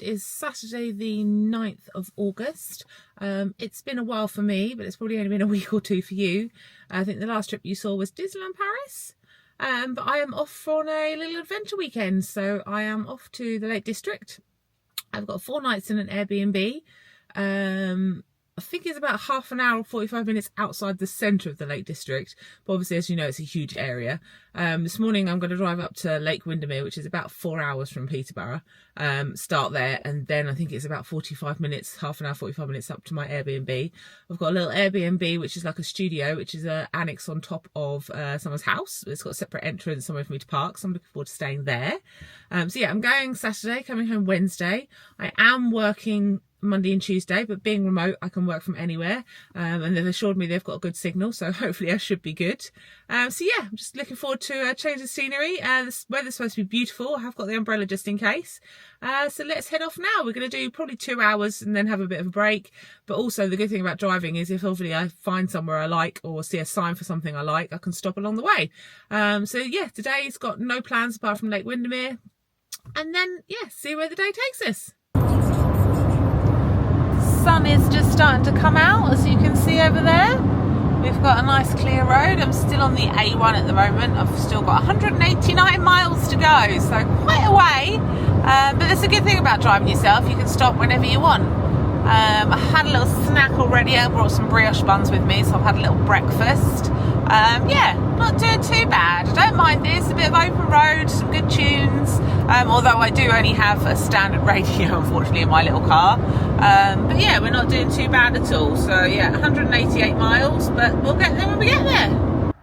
It is Saturday the 9th of August. It's been a while for me, but it's probably only been a week or two for you. I think the last trip you saw was Disneyland Paris. But I am off on a little adventure weekend, so I am off to the Lake District. I've got 4 nights in an Airbnb. I think it's about half an hour, 45 minutes outside the centre of the Lake District. But obviously, as you know, it's a huge area. This morning, I'm going to drive up to Lake Windermere, which is about 4 hours from Peterborough. Start there, and then I think it's about 45 minutes, half an hour, 45 minutes up to my Airbnb. I've got a little Airbnb, which is like a studio, which is an annex on top of someone's house. It's got a separate entrance, somewhere for me to park, so I'm looking forward to staying there. So yeah, I'm going Saturday, coming home Wednesday. I am working Monday and Tuesday, but being remote, I can work from anywhere, and they've assured me they've got a good signal, so hopefully I should be good. So yeah, I'm just looking forward to a change of scenery. The weather's supposed to be beautiful. I have got the umbrella just in case. So let's head off now. We're going to do probably 2 hours and then have a bit of a break. But also the good thing about driving is if obviously I find somewhere I like or see a sign for something I like, I can stop along the way. So yeah, today's got no plans apart from Lake Windermere, and then yeah, see where the day takes us. Sun is just starting to come out, as you can see over there. We've got a nice clear road. I'm still on the A1 at the moment. I've still got 189 miles to go, so quite a way. But that's a good thing about driving yourself. You can stop whenever you want. I had a little snack already. I brought some brioche buns with me, so I've had a little breakfast. Yeah, not doing too bad. I don't mind this. A bit of open road, some good tunes. Although I do only have a standard radio, unfortunately, in my little car. But yeah, we're not doing too bad at all. So yeah, 188 miles, but we'll get there when we get there.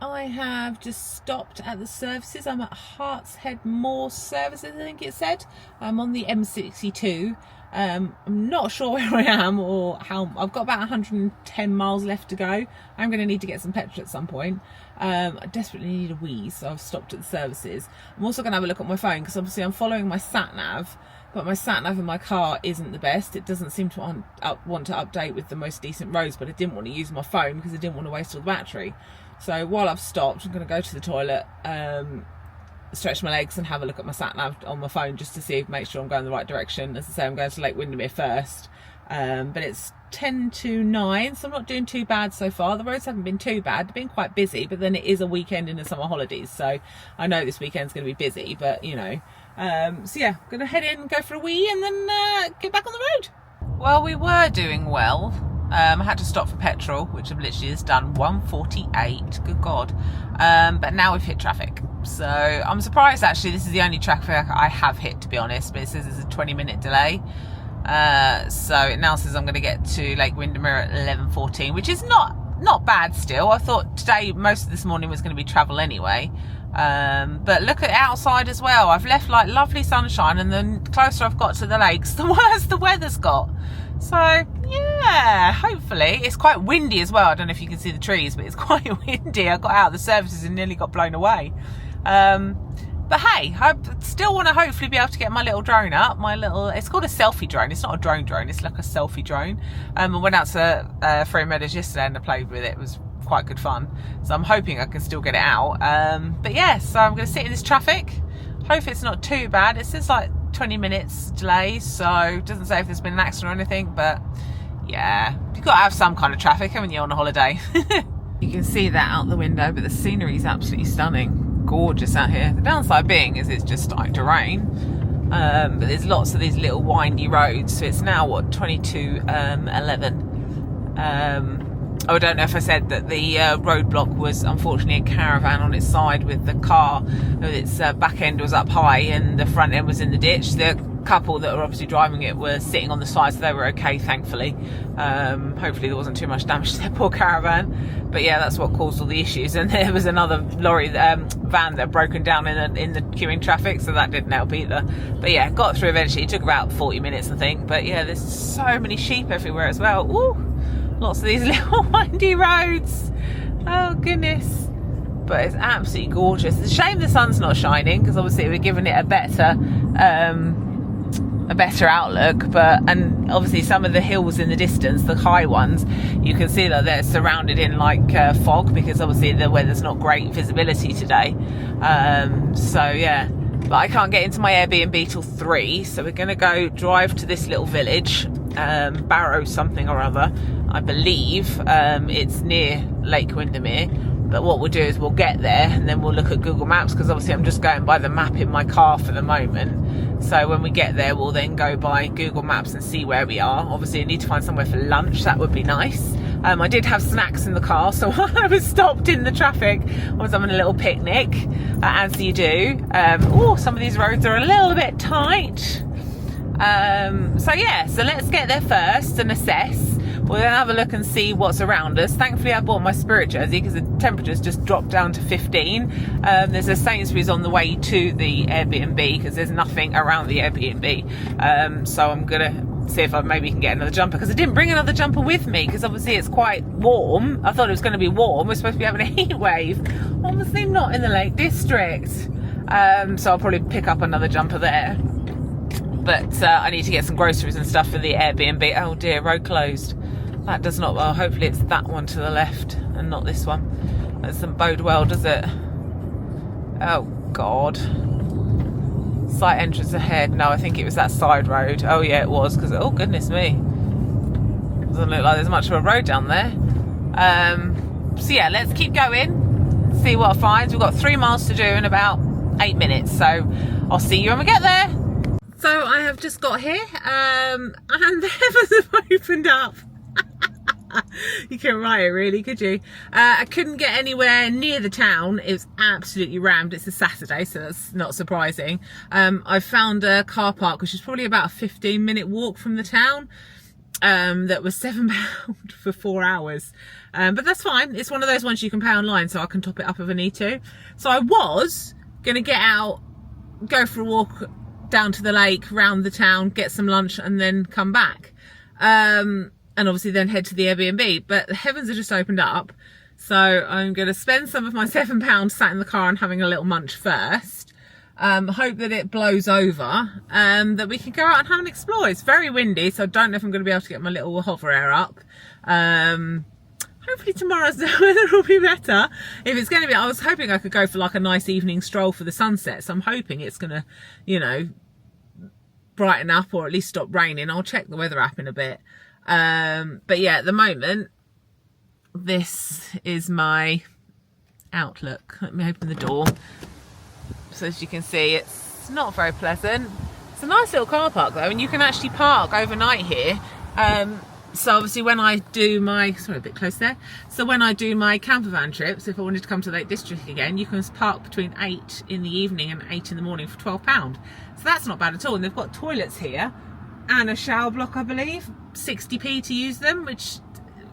I have just stopped at the services. I'm at Harts Head Moor Services, I think it said. I'm on the M62. I'm not sure where I am or how. I've got about 110 miles left to go. I'm going to need to get some petrol at some point. I desperately need a wee, so I've stopped at the services. I'm also going to have a look at my phone because obviously I'm following my sat-nav, but my sat-nav in my car isn't the best. It doesn't seem to want to update with the most decent roads, but I didn't want to use my phone because I didn't want to waste all the battery. So while I've stopped, I'm going to go to the toilet, stretch my legs and have a look at my sat-nav on my phone just to see, make sure I'm going the right direction. As I say, I'm going to Lake Windermere first, but it's 10 to 9, so I'm not doing too bad so far. The roads haven't been too bad. They've been quite busy, but then it is a weekend in the summer holidays, so I know this weekend's going to be busy, but you know. So yeah, I'm going to head in and go for a wee and then get back on the road. Well, we were doing well. I had to stop for petrol, which I've literally just done. 148, good God. But now we've hit traffic. So I'm surprised actually this is the only traffic I have hit, to be honest, but it says there's a 20-minute delay. So it now says I'm going to get to Lake Windermere at 11:14, which is not bad still. I thought today, most of this morning was going to be travel anyway. But look at outside as well. I've left like lovely sunshine, and then the closer I've got to the lakes, the worse the weather's got. So yeah, hopefully. It's quite windy as well. I don't know if you can see the trees, but it's quite windy. I got out of the services and nearly got blown away. But hey, I still want to hopefully be able to get my little drone up. It's called a selfie drone. It's not a drone, it's like a selfie drone. I went out to Free Meadows yesterday and I played with it. It was quite good fun. So I'm hoping I can still get it out. But yeah, so I'm going to sit in this traffic. Hope it's not too bad. It says like 20 minutes delay, so it doesn't say if there's been an accident or anything, but yeah, you've got to have some kind of traffic, haven't you, on a holiday? You can see that out the window, but the scenery is absolutely stunning. Gorgeous out here. The downside being is it's just starting to rain, but there's lots of these little windy roads. So it's now what, 22:11. I don't know if I said that the roadblock was unfortunately a caravan on its side with the car. Its back end was up high and the front end was in the ditch. The couple that were obviously driving it were sitting on the side, so they were okay, thankfully. Hopefully there wasn't too much damage to their poor caravan. But yeah, that's what caused all the issues. And there was another lorry, van that had broken down in the queuing traffic, so that didn't help either. But yeah, got through eventually. It took about 40 minutes, I think. But yeah, there's so many sheep everywhere as well. Ooh, lots of these little windy roads. Oh goodness. But it's absolutely gorgeous. It's a shame the sun's not shining, because obviously we're giving it a better outlook, and obviously some of the hills in the distance, the high ones, you can see that they're surrounded in like fog, because obviously the weather's not great visibility today. So yeah, but I can't get into my Airbnb till 3, so we're going to go drive to this little village, Barrow something or other. I believe it's near Lake Windermere, but what we'll do is we'll get there and then we'll look at Google Maps, because obviously I'm just going by the map in my car for the moment. So when we get there, we'll then go by Google Maps and see where we are. Obviously I need to find somewhere for lunch, that would be nice. I did have snacks in the car, so while I was stopped in the traffic, I was having a little picnic, as you do. Oh, some of these roads are a little bit tight. So yeah, so let's get there first and assess. We'll then have a look and see what's around us. Thankfully I bought my Spirit jersey because the temperature's just dropped down to 15. There's a Sainsbury's on the way to the Airbnb because there's nothing around the Airbnb. So I'm gonna see if I maybe can get another jumper, because I didn't bring another jumper with me because obviously it's quite warm. I thought it was going to be warm. We're supposed to be having a heat wave. Obviously not in the Lake District. So I'll probably pick up another jumper there. But I need to get some groceries and stuff for the Airbnb. Oh dear, road closed. That does not, well, hopefully it's that one to the left and not this one. That doesn't bode well, does it? Oh God. Site entrance ahead. No, I think it was that side road. Oh yeah, it was, because, oh goodness me, doesn't look like there's much of a road down there. So yeah, let's keep going, see what I find. We've got 3 miles to do in about 8 minutes, so I'll see you when we get there. So I have just got here, and the heavens have opened up. You couldn't write it really, could you? I couldn't get anywhere near the town. It was absolutely rammed. It's a Saturday, so that's not surprising. I found a car park which is probably about a 15-minute walk from the town, that was £7 for 4 hours, but that's fine. It's one of those ones you can pay online, so I can top it up if I need to. So I was gonna get out, go for a walk down to the lake, round the town, get some lunch and then come back, and obviously then head to the Airbnb, but the heavens have just opened up, so I'm going to spend some of my £7 sat in the car and having a little munch first. Hope that it blows over, that we can go out and have an explore. It's very windy, so I don't know if I'm going to be able to get my little hover air up. Hopefully tomorrow's weather will be better. If it's going to be, I was hoping I could go for like a nice evening stroll for the sunset, so I'm hoping it's going to, you know, brighten up or at least stop raining. I'll check the weather app in a bit. But yeah, at the moment, this is my outlook. Let me open the door. So as you can see, it's not very pleasant. It's a nice little car park though, and you can actually park overnight here. So obviously when I do my, sorry, a bit close there. So when I do my camper van trips, if I wanted to come to the Lake District again, you can park between 8 in the evening and 8 in the morning for £12. So that's not bad at all. And they've got toilets here and a shower block, I believe, 60p to use them, which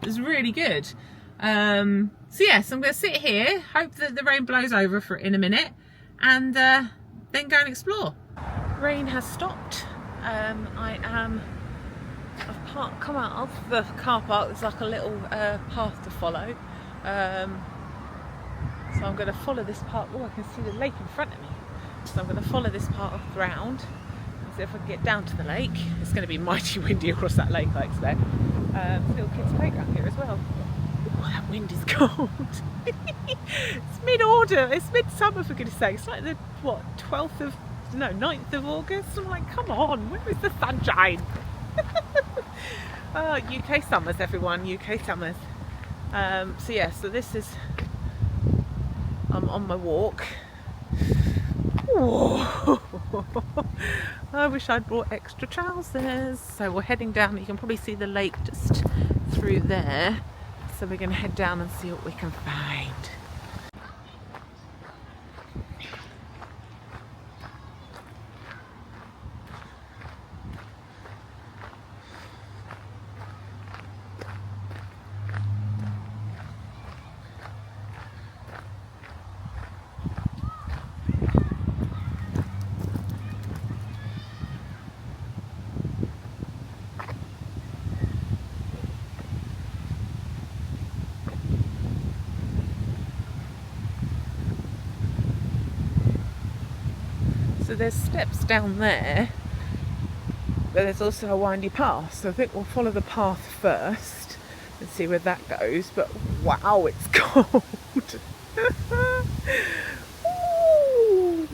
is really good. So yes, I'm going to sit here, hope that the rain blows over in a minute, and then go and explore. Rain has stopped. I've come out of the car park. There's like a little path to follow. So I'm going to follow this path. Oh, I can see the lake in front of me. So I'm going to follow this path round. See if I can get down to the lake. It's going to be mighty windy across that lake, I expect. Little kids' playground here as well. Oh, that wind is cold. It's mid-autumn. It's midsummer, for goodness sake. It's like the, what, 9th of August? I'm like, come on, where is the sunshine? Oh, UK summers, everyone. UK summers. So yeah, so this is, I'm on my walk. Whoa. I wish I'd brought extra trousers. So we're heading down. You can probably see the lake just through there. So we're going to head down and see what we can find. So there's steps down there, but there's also a windy path, so I think we'll follow the path first and see where that goes. But wow, it's cold. Ooh.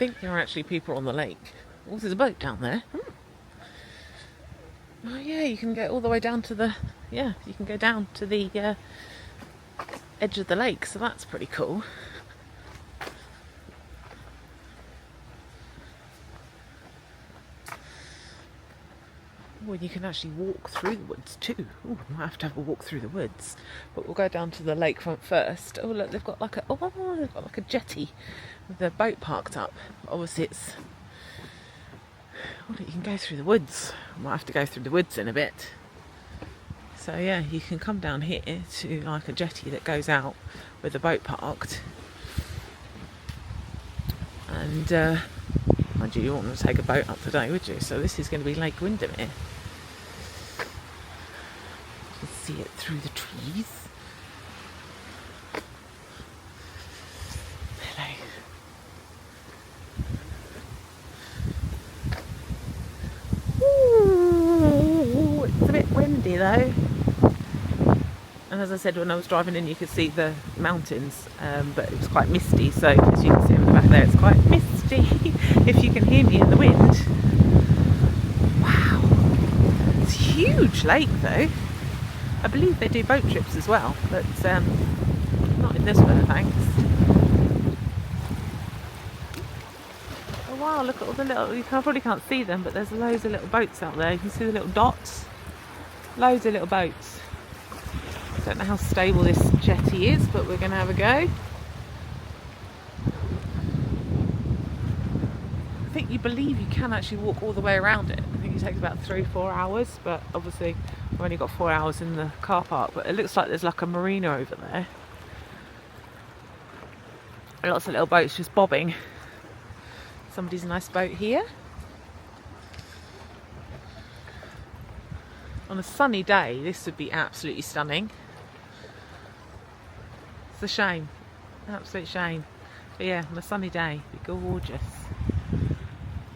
think there are actually people on the lake. Oh, there's a boat down there. Oh yeah, you can go all the way down to the, you can go down to the edge of the lake, so that's pretty cool. Oh, and you can actually walk through the woods too. Oh, we might have to have a walk through the woods, but we'll go down to the lakefront first. Oh look, they've got like a jetty with the boat parked up. Obviously it's, oh look, you can go through the woods. We might have to go through the woods in a bit. So yeah, you can come down here to like a jetty that goes out with the boat parked. And mind you wouldn't want to take a boat up today, would you? So this is going to be Lake Windermere. You can see it through the trees. Hello. Ooh, it's a bit windy though. And as I said, when I was driving in, you could see the mountains, but it was quite misty. So as you can see in the back there, it's quite misty. If you can hear me in the wind. Wow, it's a huge lake though. I believe they do boat trips as well, but not in this weather, thanks. Oh wow, look at all the little, you probably can't see them, but there's loads of little boats out there. You can see the little dots. Loads of little boats. Don't know how stable this jetty is, but we're going to have a go. I think you believe you can actually walk all the way around it. I think it takes about 3-4 hours, but obviously we've only got 4 hours in the car park. But it looks like there's like a marina over there. Lots of little boats just bobbing. Somebody's nice boat here. On a sunny day, this would be absolutely stunning. It's a shame, absolute shame. But yeah, on a sunny day, it'd be gorgeous.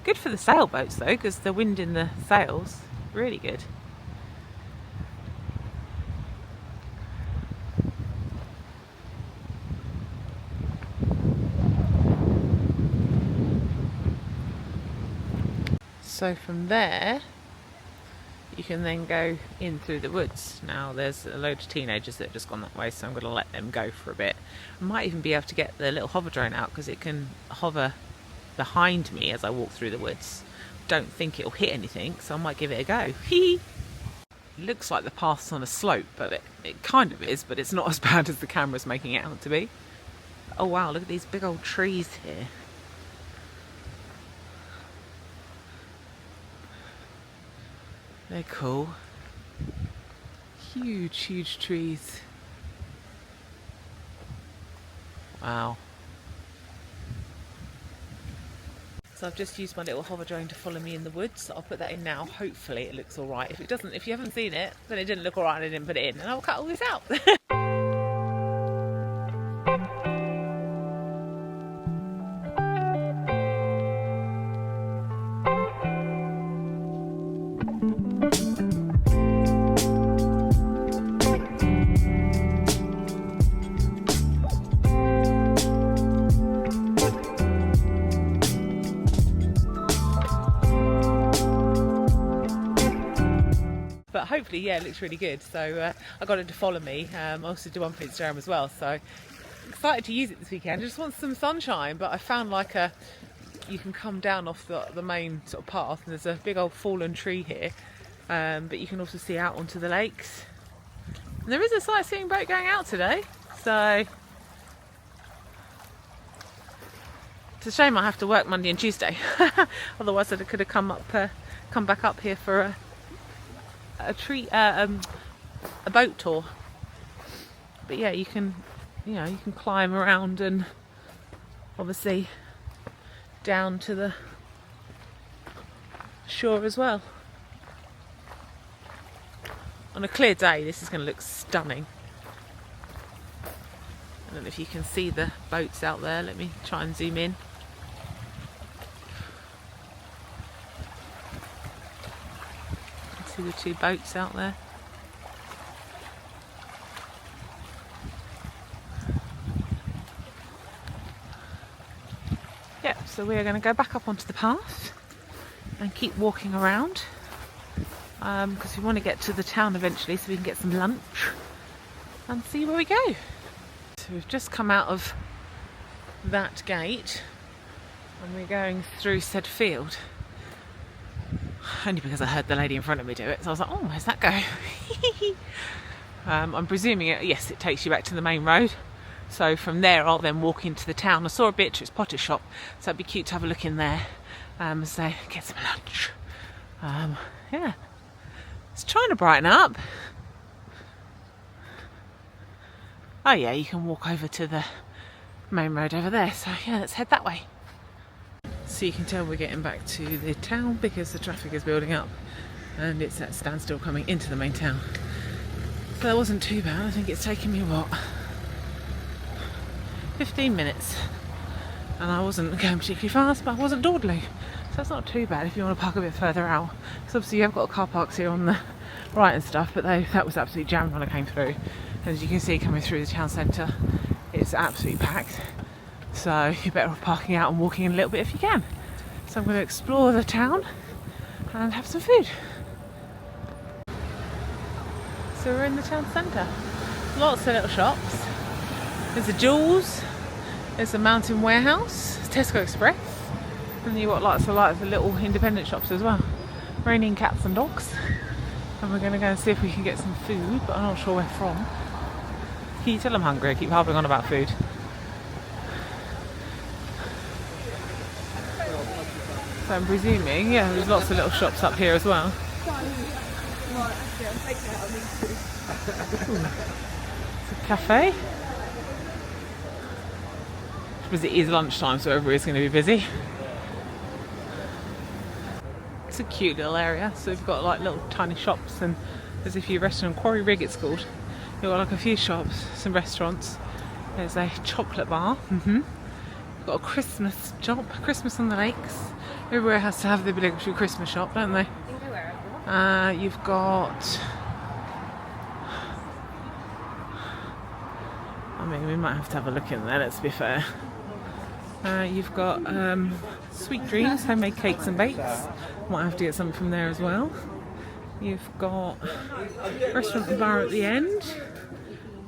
Good for the sailboats though, because the wind in the sails, really good. So from there, you can then go in through the woods. Now there's a load of teenagers that have just gone that way, so I'm going to let them go for a bit. I might even be able to get the little hover drone out because it can hover behind me as I walk through the woods. Don't think it'll hit anything, so I might give it a go. Hee! Looks like the path's on a slope, but it kind of is, but it's not as bad as the camera's making it out to be. Oh wow, look at these big old trees here. They're cool. Huge, huge trees. Wow. So I've just used my little hover drone to follow me in the woods. I'll put that in now. Hopefully it looks alright. If it doesn't, if you haven't seen it, then it didn't look alright and I didn't put it in. And I'll cut all this out. But hopefully, yeah, it looks really good. So I got it to follow me. I also do one for Instagram as well. So excited to use it this weekend. I just want some sunshine, but I found like you can come down off the main sort of path, and there's a big old fallen tree here. But you can also see out onto the lakes. And there is a sightseeing boat going out today. So it's a shame I have to work Monday and Tuesday. Otherwise, I could have come back up here for a boat tour. But yeah, you can climb around and obviously down to the shore as well. On a clear day, this is going to look stunning. I don't know if you can see the boats out there. Let me try and zoom in. See the two boats out there. Yep, so we're going to go back up onto the path and keep walking around because we want to get to the town eventually so we can get some lunch and see where we go. So we've just come out of that gate and we're going through said field. Only because I heard the lady in front of me do it, so I was like, oh, where's that go? I'm presuming yes, it takes you back to the main road. So from there I'll then walk into the town. I saw a Beatrice Potter shop, so it'd be cute to have a look in there and say, get some lunch. Yeah, it's trying to brighten up. Oh yeah, you can walk over to the main road over there, so yeah, let's head that way. So you can tell we're getting back to the town because the traffic is building up and it's at standstill coming into the main town. So that wasn't too bad. I think it's taken me, what, 15 minutes, and I wasn't going particularly fast, but I wasn't dawdling, so that's not too bad if you want to park a bit further out, because obviously you have got car parks here on the right and stuff, but that was absolutely jammed when I came through. As you can see, coming through the town centre, it's absolutely packed, so you're better off parking out and walking in a little bit if you can. So I'm going to explore the town and have some food. So we're in the town centre, lots of little shops. There's a Jules, there's a Mountain Warehouse, Tesco Express, and you've got lots of little independent shops as well. Raining cats and dogs. And we're going to go and see if we can get some food, but I'm not sure where from. Can you tell I'm hungry? I keep harping on about food. So I'm presuming, yeah, there's lots of little shops up here as well. It's a cafe. Because it is lunchtime, so everybody's going to be busy. It's a cute little area, so we've got like little tiny shops, and there's a few restaurants. Quarry Rig it's called. You've got like a few shops, some restaurants. There's a chocolate bar. We've got a Christmas shop, Christmas on the Lakes. Everywhere has to have the obligatory Christmas shop, don't they? You've got, I mean, we might have to have a look in there, let's be fair. You've got Sweet Dreams, homemade cakes and bakes. Might have to get some from there as well. You've got restaurant and bar at the end.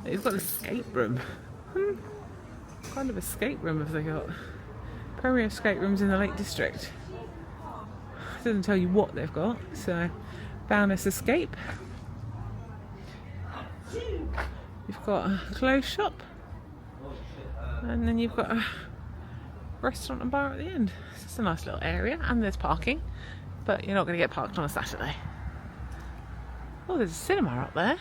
You've got an escape room. What kind of escape room have they got? Premier escape rooms in the Lake District. It doesn't tell you what they've got. So, Bowness Escape. You've got a clothes shop. And then you've got a restaurant and bar at the end. It's just a nice little area, and there's parking, but you're not going to get parked on a Saturday. Oh, there's a cinema up there.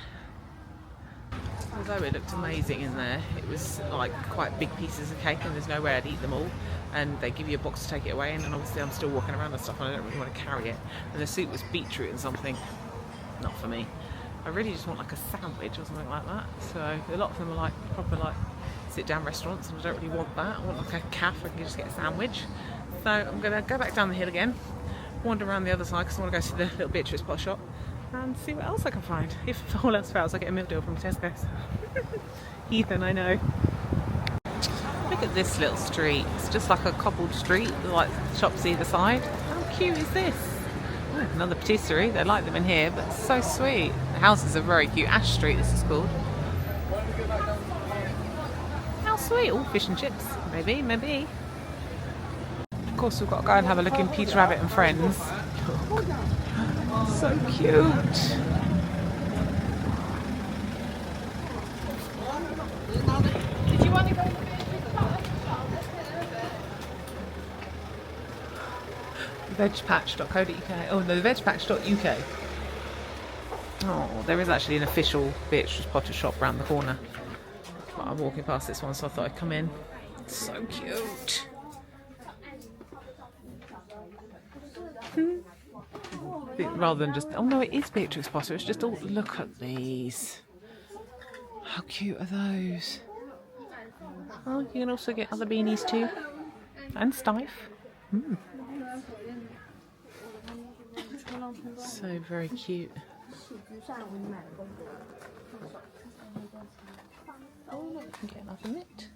Although it looked amazing in there, it was like quite big pieces of cake and there's no way I'd eat them all, and they give you a box to take it away in, and obviously I'm still walking around and stuff and I don't really want to carry it, and the soup was beetroot and something. Not for me. I really just want like a sandwich or something like that. So a lot of them are like proper like sit down restaurants, and I don't really want that. I want like a cafe, I can just get a sandwich. So I'm going to go back down the hill again, wander around the other side because I want to go to the little Beatrice Pot shop and see what else I can find. If all else fails, I get a meal deal from Tesco's. Heathen, I know. Look at this little street. It's just like a cobbled street with like shops either side. How cute is this? Oh, another patisserie. They like them in here, but it's so sweet. The houses are very cute. Ash Street, this is called. How sweet. Oh, fish and chips. Maybe, maybe. Of course, we've got to go and have a look in Peter Rabbit and Friends. So cute. Did you want to go to vegpatch.co.uk? Oh no, vegpatch.uk. Oh, there is actually an official Beatrice Potter shop round the corner. But I'm walking past this one, so I thought I'd come in. It's so cute. Rather than just, oh no, it is Beatrix Potter. It's just, oh, look at these. How cute are those? Oh, you can also get other beanies too. And Stife. So very cute. Oh, look, you can get another knit.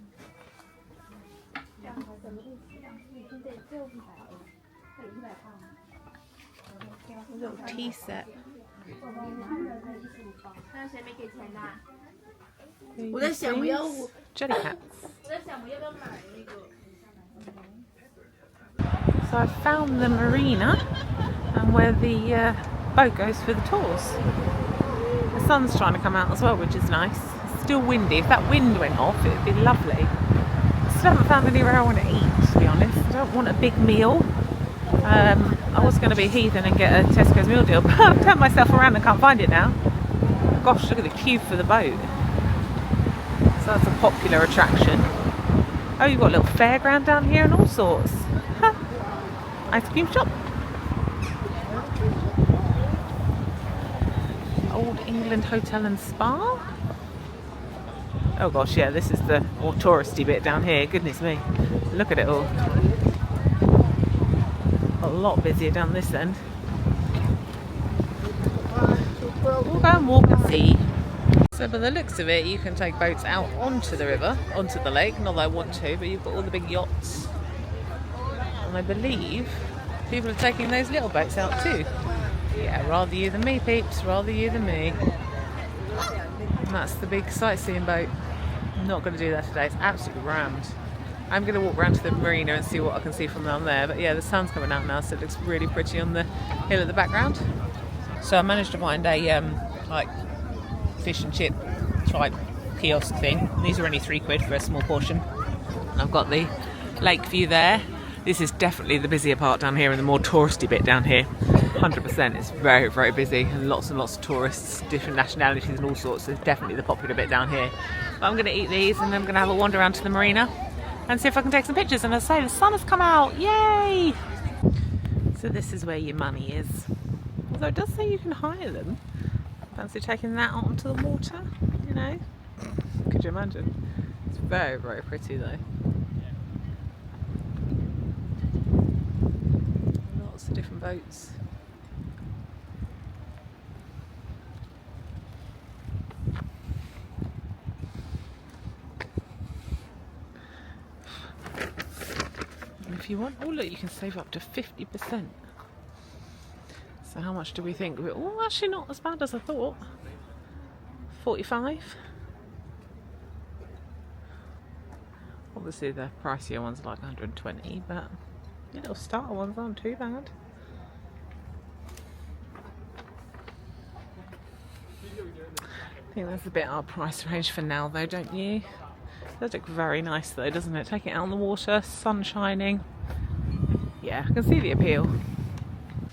A little tea set. Jelly cats. So I found the marina and where the boat goes for the tours. The sun's trying to come out as well, which is nice. It's still windy. If that wind went off, it would be lovely. I still haven't found anywhere I want to eat, to be honest. I don't want a big meal. I was going to be heathen and get a Tesco's meal deal, but I've turned myself around and can't find it now. Gosh, look at the queue for the boat. So that's a popular attraction. Oh, you've got a little fairground down here and all sorts. Huh. Ice cream shop. Old England Hotel and Spa. Oh gosh, yeah, this is the more touristy bit down here. Goodness me, look at it all. A lot busier down this end. We'll go and walk and see. So by the looks of it, you can take boats out onto the river, onto the lake. Not that I want to, but you've got all the big yachts. And I believe people are taking those little boats out too. Yeah, rather you than me, peeps, rather you than me. And that's the big sightseeing boat. I'm not going to do that today, it's absolutely rammed. I'm going to walk around to the marina and see what I can see from down there. But yeah, the sun's coming out now, so it looks really pretty on the hill at the background. So I managed to find a like fish and chip type kiosk thing. These are only £3 for a small portion. I've got the lake view there. This is definitely the busier part down here and the more touristy bit down here. 100%, it's very, very busy and lots of tourists, different nationalities and all sorts. So it's definitely the popular bit down here. But I'm going to eat these and I'm going to have a wander around to the marina and see if I can take some pictures. And as I say, the sun has come out, yay! So this is where your money is. Although it does say you can hire them. Fancy taking that out onto the water, you know? Could you imagine? It's very, very pretty though. Lots of different boats. If you want, oh look, you can save up to 50%. So how much do we think? Oh, actually not as bad as I thought. 45. Obviously the pricier ones are like 120, but the little starter ones aren't too bad. I think that's a bit our price range for now though, don't you? It does look very nice though, doesn't it? Take it out on the water, sun shining. Yeah, I can see the appeal.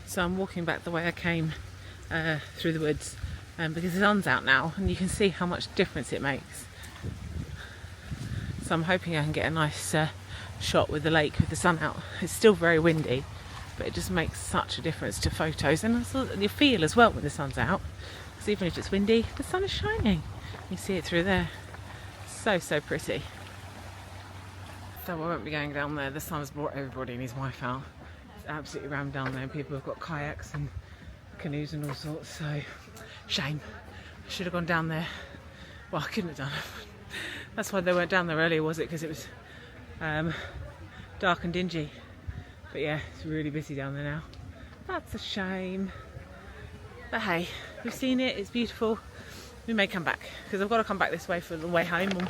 So I'm walking back the way I came through the woods because the sun's out now and you can see how much difference it makes. So I'm hoping I can get a nice shot with the lake with the sun out. It's still very windy, but it just makes such a difference to photos and also you feel as well when the sun's out. Because even if it's windy, the sun is shining. You see it through there. So pretty. So I won't be going down there. The sun's brought everybody and his wife out. It's absolutely rammed down there and people have got kayaks and canoes and all sorts, so shame. I should have gone down there. Well, I couldn't have done it. That's why they weren't down there earlier, was it? Because it was dark and dingy. But yeah, it's really busy down there now. That's a shame. But hey, we've seen it, it's beautiful. We may come back, because I've got to come back this way for the way home on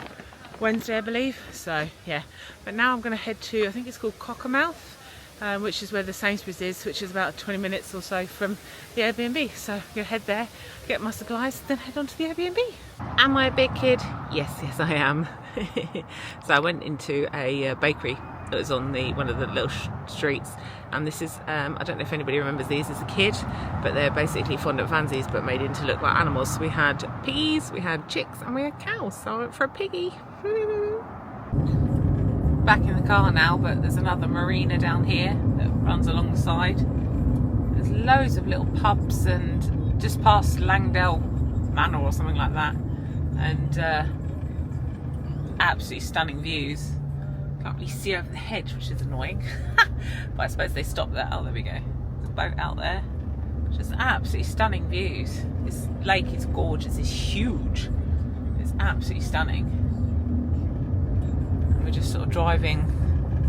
Wednesday, I believe. So yeah, but now I'm going to head to, I think it's called Cockermouth, which is where the Sainsbury's is, which is about 20 minutes or so from the Airbnb. So I'm going to head there, get my supplies, then head on to the Airbnb. Am I a big kid? Yes, I am. So I went into a bakery that was on one of the little streets, and this is I don't know if anybody remembers these as a kid, but they're basically fondant fancies but made into look like animals. So we had piggies, we had chicks and we had cows, so I went for a piggy. Back in the car now, but there's another marina down here that runs alongside. There's loads of little pubs and just past Langdale Manor or something like that, and absolutely stunning views. Can't really see over the hedge, which is annoying. But I suppose they stopped that. Oh, there we go. There's a boat out there. Just absolutely stunning views. This lake is gorgeous. It's huge. It's absolutely stunning. And we're just sort of driving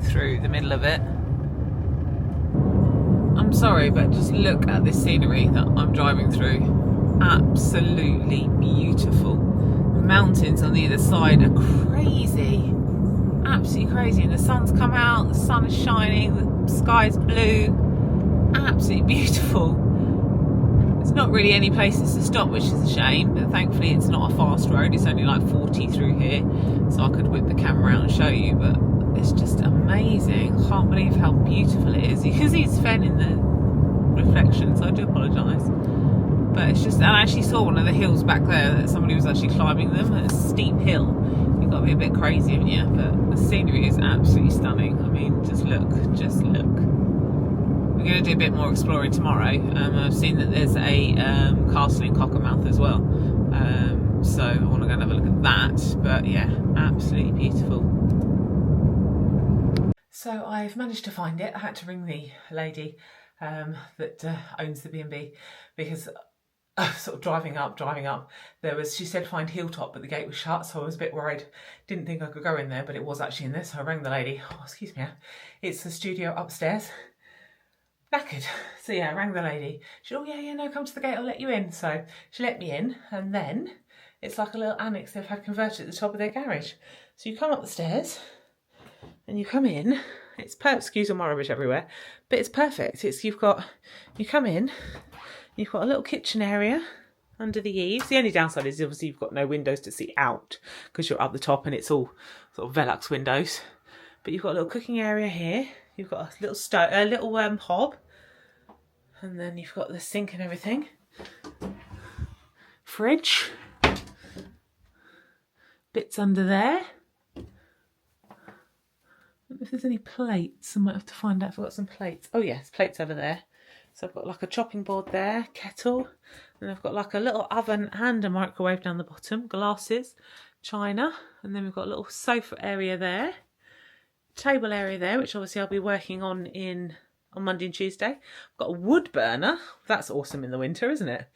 through the middle of it. I'm sorry, but just look at this scenery that I'm driving through. Absolutely beautiful. The mountains on the other side are crazy. Absolutely crazy. And the sun's come out, the sun is shining, the sky's blue. Absolutely beautiful. There's not really any places to stop, which is a shame, but thankfully it's not a fast road. It's only like 40 through here, so I could whip the camera out and show you, but it's just amazing. I can't believe how beautiful it is. You can see it's fair in the reflections, I do apologise. But it's just, and I actually saw one of the hills back there that somebody was actually climbing them. It's a steep hill. You've got to be a bit crazy, haven't you? But the scenery is absolutely stunning. I mean, just look, just look. We're going to do a bit more exploring tomorrow. I've seen that there's a castle in Cockermouth as well. So I want to go and have a look at that. But yeah, absolutely beautiful. So I've managed to find it. I had to ring the lady that owns the B&B because sort of driving up, she said find Hilltop, but the gate was shut, so I was a bit worried. Didn't think I could go in there, but it was actually in there, so I rang the lady. Oh, excuse me. It's the studio upstairs. Knackered. So yeah, I rang the lady. She said, oh yeah, no, come to the gate, I'll let you in. So she let me in, and then it's like a little annex they've had converted at the top of their garage. So you come up the stairs, and you come in. It's excuse all my rubbish everywhere, but it's perfect. You come in, you've got a little kitchen area under the eaves. The only downside is obviously you've got no windows to see out because you're up the top and it's all sort of Velux windows. But you've got a little cooking area here. You've got a little stove, a little hob, and then you've got the sink and everything. Fridge. Bits under there. I don't know if there's any plates. I might have to find out if I've got some plates. Oh yes, plates over there. So I've got like a chopping board there, kettle, and I've got like a little oven and a microwave down the bottom, glasses, china, and then we've got a little sofa area there, table area there, which obviously I'll be working on Monday and Tuesday. I've got a wood burner. That's awesome in the winter, isn't it?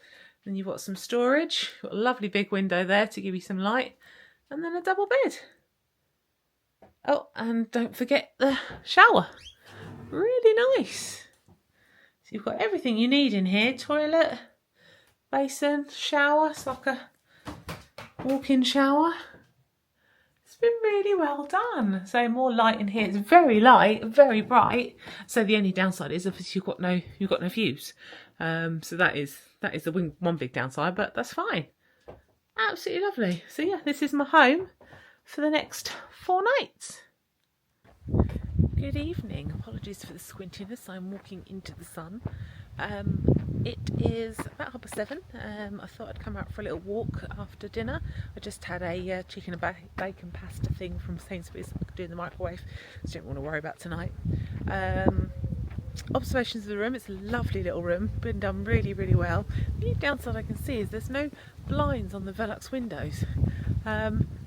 Then you've got some storage, got a lovely big window there to give you some light, and then a double bed. Oh, and don't forget the shower. Really nice. So you've got everything you need in here. Toilet, basin, shower. It's like a walk-in shower. It's been really well done. So more light in here. It's very light, very bright. So the only downside is obviously you've got no views. So that is the one big downside, but that's fine. Absolutely lovely. So yeah, this is my home for the next 4 nights. Good evening. Apologies for the squintiness. I'm walking into the sun. It is about 7:30. I thought I'd come out for a little walk after dinner. I just had a chicken and bacon pasta thing from Sainsbury's I could do in the microwave, so don't want to worry about tonight. Observations of the room. It's a lovely little room, been done really, really well. The only downside I can see is there's no blinds on the Velux windows.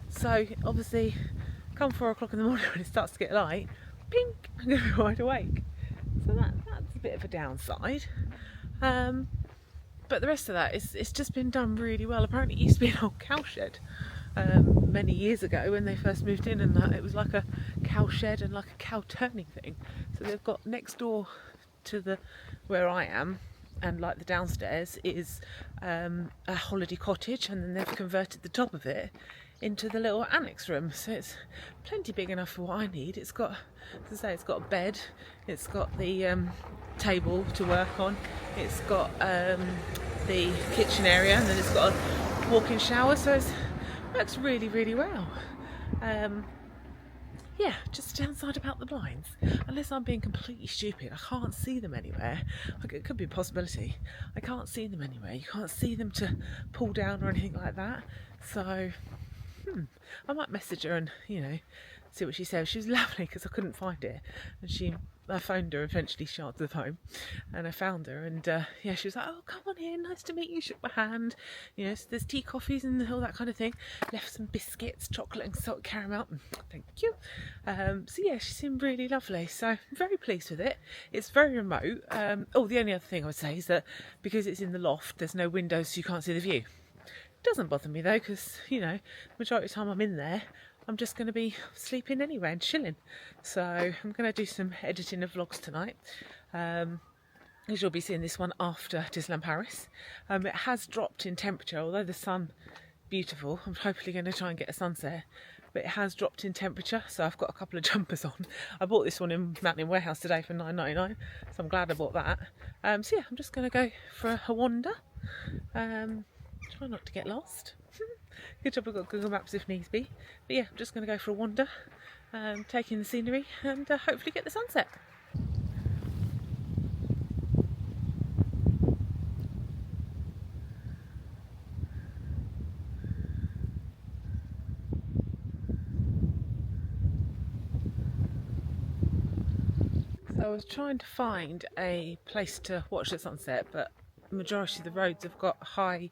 So obviously come 4 o'clock in the morning when it starts to get light, pink, I'm going to be wide awake. So that's a bit of a downside. But the rest of that, it's just been done really well. Apparently it used to be an old cowshed many years ago when they first moved in, and it was like a cowshed and like a cow turning thing. So they've got next door to where I am, and like the downstairs is a holiday cottage, and then they've converted the top of it into the little annex room, so it's plenty big enough for what I need. It's got, as I say, it's got a bed, it's got the table to work on, it's got the kitchen area, and then it's got a walk-in shower, so it works really, really well. Yeah, just downside about the blinds. Unless I'm being completely stupid, I can't see them anywhere. It could be a possibility. I can't see them anywhere. You can't see them to pull down or anything like that. So I might message her and, see what she says. She was lovely because I couldn't find it, and I phoned her. Eventually she answered the phone, and I found her, and she was like, oh, come on in, nice to meet you. Shook my hand, so there's tea, coffees and all that kind of thing. Left some biscuits, chocolate and salt caramel. Thank you. So yeah, she seemed really lovely, so I'm very pleased with it. It's very remote. The only other thing I would say is that because it's in the loft, there's no windows, so you can't see the view. Doesn't bother me though, because the majority of the time I'm in there, I'm just going to be sleeping anyway and chilling. So I'm going to do some editing of vlogs tonight. as you'll be seeing this one after Disneyland Paris. It has dropped in temperature, although the sun, beautiful. I'm hopefully going to try and get a sunset, but it has dropped in temperature, so I've got a couple of jumpers on. I bought this one in Mountain Warehouse today for $9.99, so I'm glad I bought that. So yeah, I'm just going to go for a wander. Try not to get lost. Good job I've got Google Maps if needs be. But yeah, I'm just going to go for a wander, taking the scenery, and hopefully get the sunset. So I was trying to find a place to watch the sunset, but the majority of the roads have got high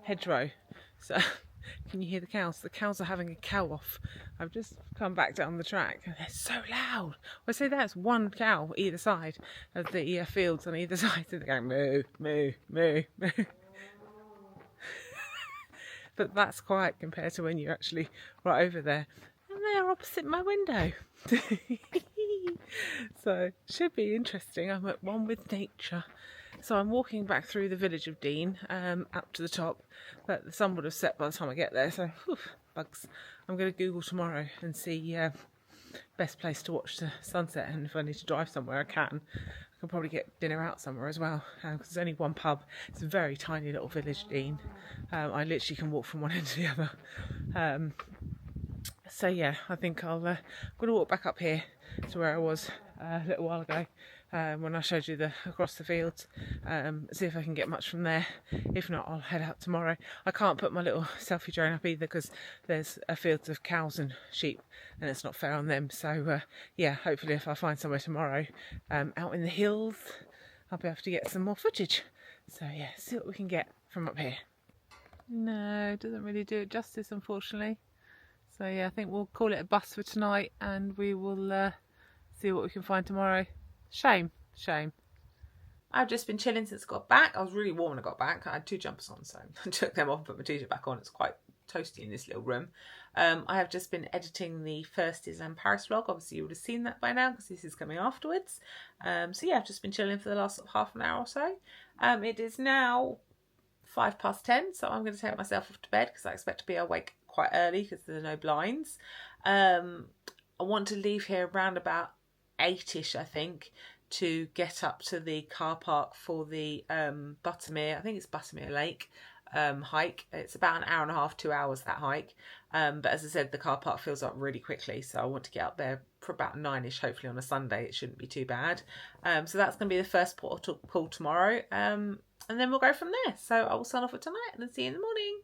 hedgerow. So can you hear the cows? The cows are having a cow off. I've just come back down the track and they're so loud. I say that's one cow either side of the fields on either side, and they're going moo, moo, moo, moo. But that's quiet compared to when you're actually right over there. And they're opposite my window. So should be interesting. I'm at one with nature. So I'm walking back through the village of Dean, up to the top, but the sun would have set by the time I get there, so whew, bugs. I'm going to Google tomorrow and see best place to watch the sunset, and if I need to drive somewhere I can probably get dinner out somewhere as well, because there's only one pub. It's a very tiny little village, Dean. I literally can walk from one end to the other. So yeah, I think I'm going to walk back up here to where I was a little while ago, when I showed you across the fields, see if I can get much from there. If not, I'll head out tomorrow. I can't put my little selfie drone up either because there's a field of cows and sheep and it's not fair on them. So yeah, hopefully if I find somewhere tomorrow out in the hills, I'll be able to get some more footage. So yeah, see what we can get from up here. No, it doesn't really do it justice, unfortunately. So yeah, I think we'll call it a bust for tonight, and we will see what we can find tomorrow. Shame. I've just been chilling since I got back. I was really warm when I got back. I had 2 jumpers on, so I took them off and put my t-shirt back on. It's quite toasty in this little room. I have just been editing the first Disneyland Paris vlog. Obviously you would have seen that by now because this is coming afterwards. So yeah, I've just been chilling for the last half an hour or so. It is now 10:05, so I'm going to take myself off to bed because I expect to be awake quite early because there are no blinds. I want to leave here around about 8ish, I think, to get up to the car park for the Buttermere, I think it's Buttermere Lake hike. It's about an hour and a half, 2 hours, that hike. But as I said, the car park fills up really quickly, so I want to get up there for about 9ish, hopefully on a Sunday. It shouldn't be too bad. So that's going to be the first port of call tomorrow. And then we'll go from there. So I will sign off for tonight and then see you in the morning.